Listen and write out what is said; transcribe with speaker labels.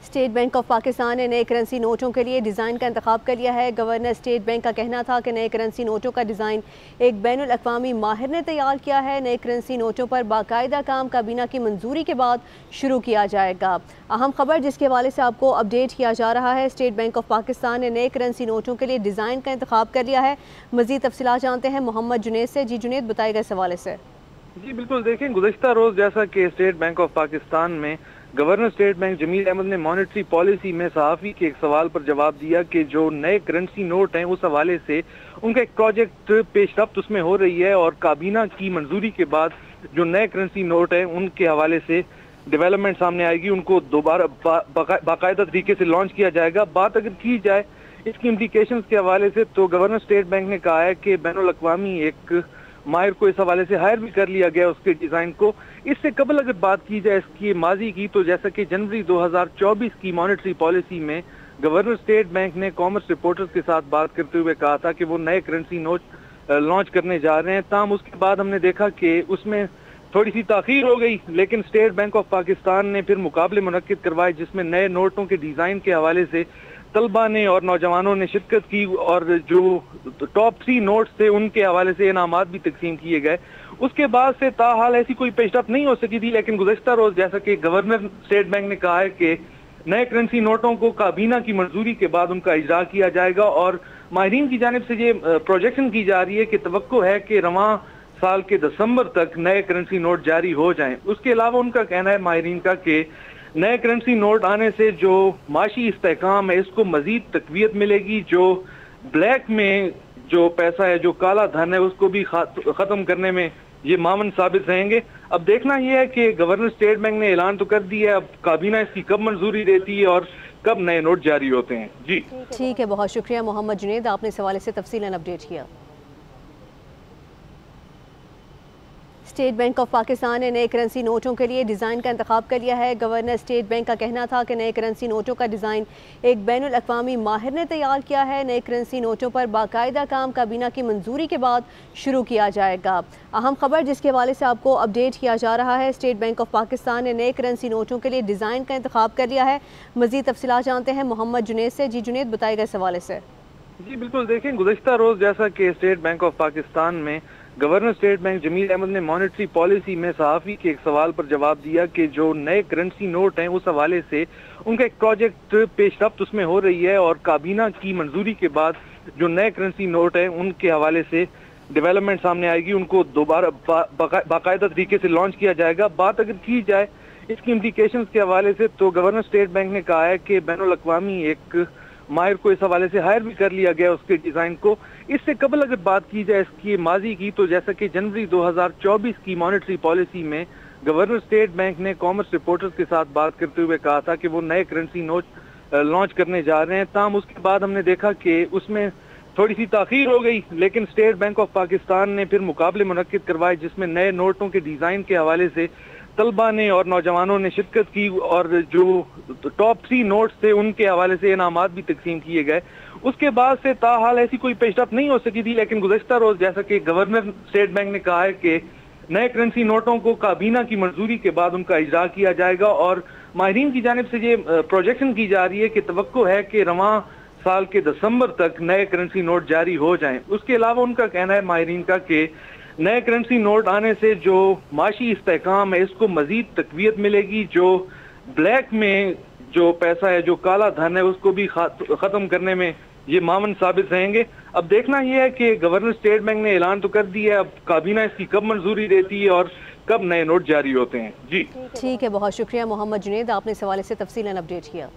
Speaker 1: State bank of Pakistan نے نئے currency نوٹوں کے لیے ڈیزائن کا انتخاب کر لیا ہے۔ گورنر اسٹیٹ بینک کا کہنا تھا کہ نئے کرنسی نوٹوں کا ڈیزائن ایک بین الاقوامی ماہر نے تیار کیا ہے۔ نئے کرنسی نوٹوں پر باقاعدہ کام کابینہ کی منظوری کے بعد شروع کیا جائے گا۔ اہم خبر جس کے حوالے سے آپ کو اپڈیٹ کیا جا رہا ہے، اسٹیٹ بینک آف پاکستان نے نئے کرنسی نوٹوں کے لیے ڈیزائن کا انتخاب کر لیا ہے۔ مزید تفصیلات جانتے ہیں محمد جنید سے۔ جی جنید، بتائے گا اس حوالے سے۔
Speaker 2: جی بالکل، دیکھیں گزشتہ روز جیسا کہ اسٹیٹ بینک آف پاکستان میں گورنر اسٹیٹ بینک جمیل احمد نے مانیٹری پالیسی میں صحافی کے ایک سوال پر جواب دیا کہ جو نئے کرنسی نوٹ ہیں اس حوالے سے ان کا ایک پروجیکٹ پیش رفت اس میں ہو رہی ہے اور کابینہ کی منظوری کے بعد جو نئے کرنسی نوٹ ہیں ان کے حوالے سے ڈیولپمنٹ سامنے آئے گی، ان کو دوبارہ باقاعدہ طریقے سے لانچ کیا جائے گا۔ بات اگر کی جائے اس کی امپلیکیشنز کے حوالے سے تو گورنر اسٹیٹ بینک نے کہا ہے کہ بین الاقوامی ایک ماہر کو اس حوالے سے ہائر بھی کر لیا گیا اس کے ڈیزائن کو۔ اس سے قبل اگر بات کی جائے اس کی ماضی کی تو جیسا کہ جنوری 2024 کی مانیٹری پالیسی میں گورنر اسٹیٹ بینک نے کامرس رپورٹرز کے ساتھ بات کرتے ہوئے کہا تھا کہ وہ نئے کرنسی نوٹ لانچ کرنے جا رہے ہیں۔ تاہم اس کے بعد ہم نے دیکھا کہ اس میں تھوڑی سی تاخیر ہو گئی، لیکن اسٹیٹ بینک آف پاکستان نے پھر مقابلے منعقد کروائے جس میں نئے نوٹوں کے ڈیزائن کے حوالے سے طلبہ نے اور نوجوانوں نے شرکت کی اور جو ٹاپ 3 نوٹس تھے ان کے حوالے سے انعامات بھی تقسیم کیے گئے۔ اس کے بعد سے تاحال ایسی کوئی پیش رفت نہیں ہو سکی تھی، لیکن گزشتہ روز جیسا کہ گورنر اسٹیٹ بینک نے کہا ہے کہ نئے کرنسی نوٹوں کو کابینہ کی منظوری کے بعد ان کا اجرا کیا جائے گا اور ماہرین کی جانب سے یہ پروجیکشن کی جا رہی ہے کہ توقع ہے کہ رواں سال کے دسمبر تک نئے کرنسی نوٹ جاری ہو جائیں۔ اس کے علاوہ ان کا کہنا ہے ماہرین کا کہ نئے کرنسی نوٹ آنے سے جو معاشی استحکام ہے اس کو مزید تقویت ملے گی، جو بلیک میں جو پیسہ ہے، جو کالا دھن ہے، اس کو بھی ختم کرنے میں یہ معاون ثابت رہیں گے۔ اب دیکھنا یہ ہے کہ گورنر اسٹیٹ بینک نے اعلان تو کر دیا ہے، اب کابینہ اس کی کب منظوری دیتی ہے اور کب نئے نوٹ جاری ہوتے ہیں۔ جی
Speaker 1: ٹھیک ہے، بہت شکریہ محمد جنید، آپ نے اس حوالے سے تفصیلاً اپڈیٹ کیا۔ اسٹیٹ بینک آف پاکستان نے نئے کرنسی نوٹوں کے لیے ڈیزائن کا انتخاب کر لیا ہے۔ گورنر اسٹیٹ بینک کا کہنا تھا کہ نئے کرنسی نوٹوں کا ڈیزائن ایک بین الاقوامی ماہر نے تیار کیا ہے۔ نئے کرنسی نوٹوں پر باقاعدہ کام کابینہ کی منظوری کے بعد شروع کیا جائے گا۔ اہم خبر جس کے حوالے سے آپ کو اپڈیٹ کیا جا رہا ہے، اسٹیٹ بینک آف پاکستان نے نئے کرنسی نوٹوں کے لیے ڈیزائن کا انتخاب کر لیا ہے۔ مزید تفصیلات جانتے ہیں محمد جنید سے۔ جی جنید، بتائے گا اس حوالے سے۔
Speaker 2: جی بالکل، دیکھیں گزشتہ روز جیسا کہ اسٹیٹ بینک آف پاکستان میں گورنر اسٹیٹ بینک جمیل احمد نے مانیٹری پالیسی میں صحافی کے ایک سوال پر جواب دیا کہ جو نئے کرنسی نوٹ ہیں اس حوالے سے ان کا ایک پروجیکٹ پیش رفت اس میں ہو رہی ہے اور کابینہ کی منظوری کے بعد جو نئے کرنسی نوٹ ہیں ان کے حوالے سے ڈیولپمنٹ سامنے آئے گی، ان کو دوبارہ باقاعدہ طریقے سے لانچ کیا جائے گا۔ بات اگر کی جائے اس کی امپلیکیشنز کے حوالے سے تو گورنر اسٹیٹ بینک نے کہا ہے کہ بین الاقوامی ایک ماہر کو اس حوالے سے ہائر بھی کر لیا گیا اس کے ڈیزائن کو۔ اس سے قبل اگر بات کی جائے اس کی ماضی کی تو جیسا کہ جنوری 2024 کی مانیٹری پالیسی میں گورنر اسٹیٹ بینک نے کامرس رپورٹرز کے ساتھ بات کرتے ہوئے کہا تھا کہ وہ نئے کرنسی نوٹ لانچ کرنے جا رہے ہیں۔ تاہم اس کے بعد ہم نے دیکھا کہ اس میں تھوڑی سی تاخیر ہو گئی، لیکن اسٹیٹ بینک آف پاکستان نے پھر مقابلے منعقد کروائے جس میں نئے نوٹوں کے ڈیزائن کے حوالے سے طلبہ نے اور نوجوانوں نے شرکت کی اور جو ٹاپ 3 نوٹس تھے ان کے حوالے سے انعامات بھی تقسیم کیے گئے۔ اس کے بعد سے تاحال ایسی کوئی پیش رفت نہیں ہو سکی تھی، لیکن گزشتہ روز جیسا کہ گورنر اسٹیٹ بینک نے کہا ہے کہ نئے کرنسی نوٹوں کو کابینہ کی منظوری کے بعد ان کا اجرا کیا جائے گا اور ماہرین کی جانب سے یہ پروجیکشن کی جا رہی ہے کہ توقع ہے کہ رواں سال کے دسمبر تک نئے کرنسی نوٹ جاری ہو جائیں۔ اس کے علاوہ ان کا کہنا ہے ماہرین کا کہ نئے کرنسی نوٹ آنے سے جو معاشی استحکام ہے اس کو مزید تقویت ملے گی، جو بلیک میں جو پیسہ ہے، جو کالا دھن ہے، اس کو بھی ختم کرنے میں یہ معاون ثابت رہیں گے۔ اب دیکھنا یہ ہے کہ گورنر اسٹیٹ بینک نے اعلان تو کر دیا ہے، اب کابینہ اس کی کب منظوری دیتی ہے اور کب نئے نوٹ جاری ہوتے ہیں۔ جی
Speaker 1: ٹھیک ہے، بہت شکریہ محمد جنید، آپ نے اس حوالے سے تفصیلاً اپڈیٹ کیا۔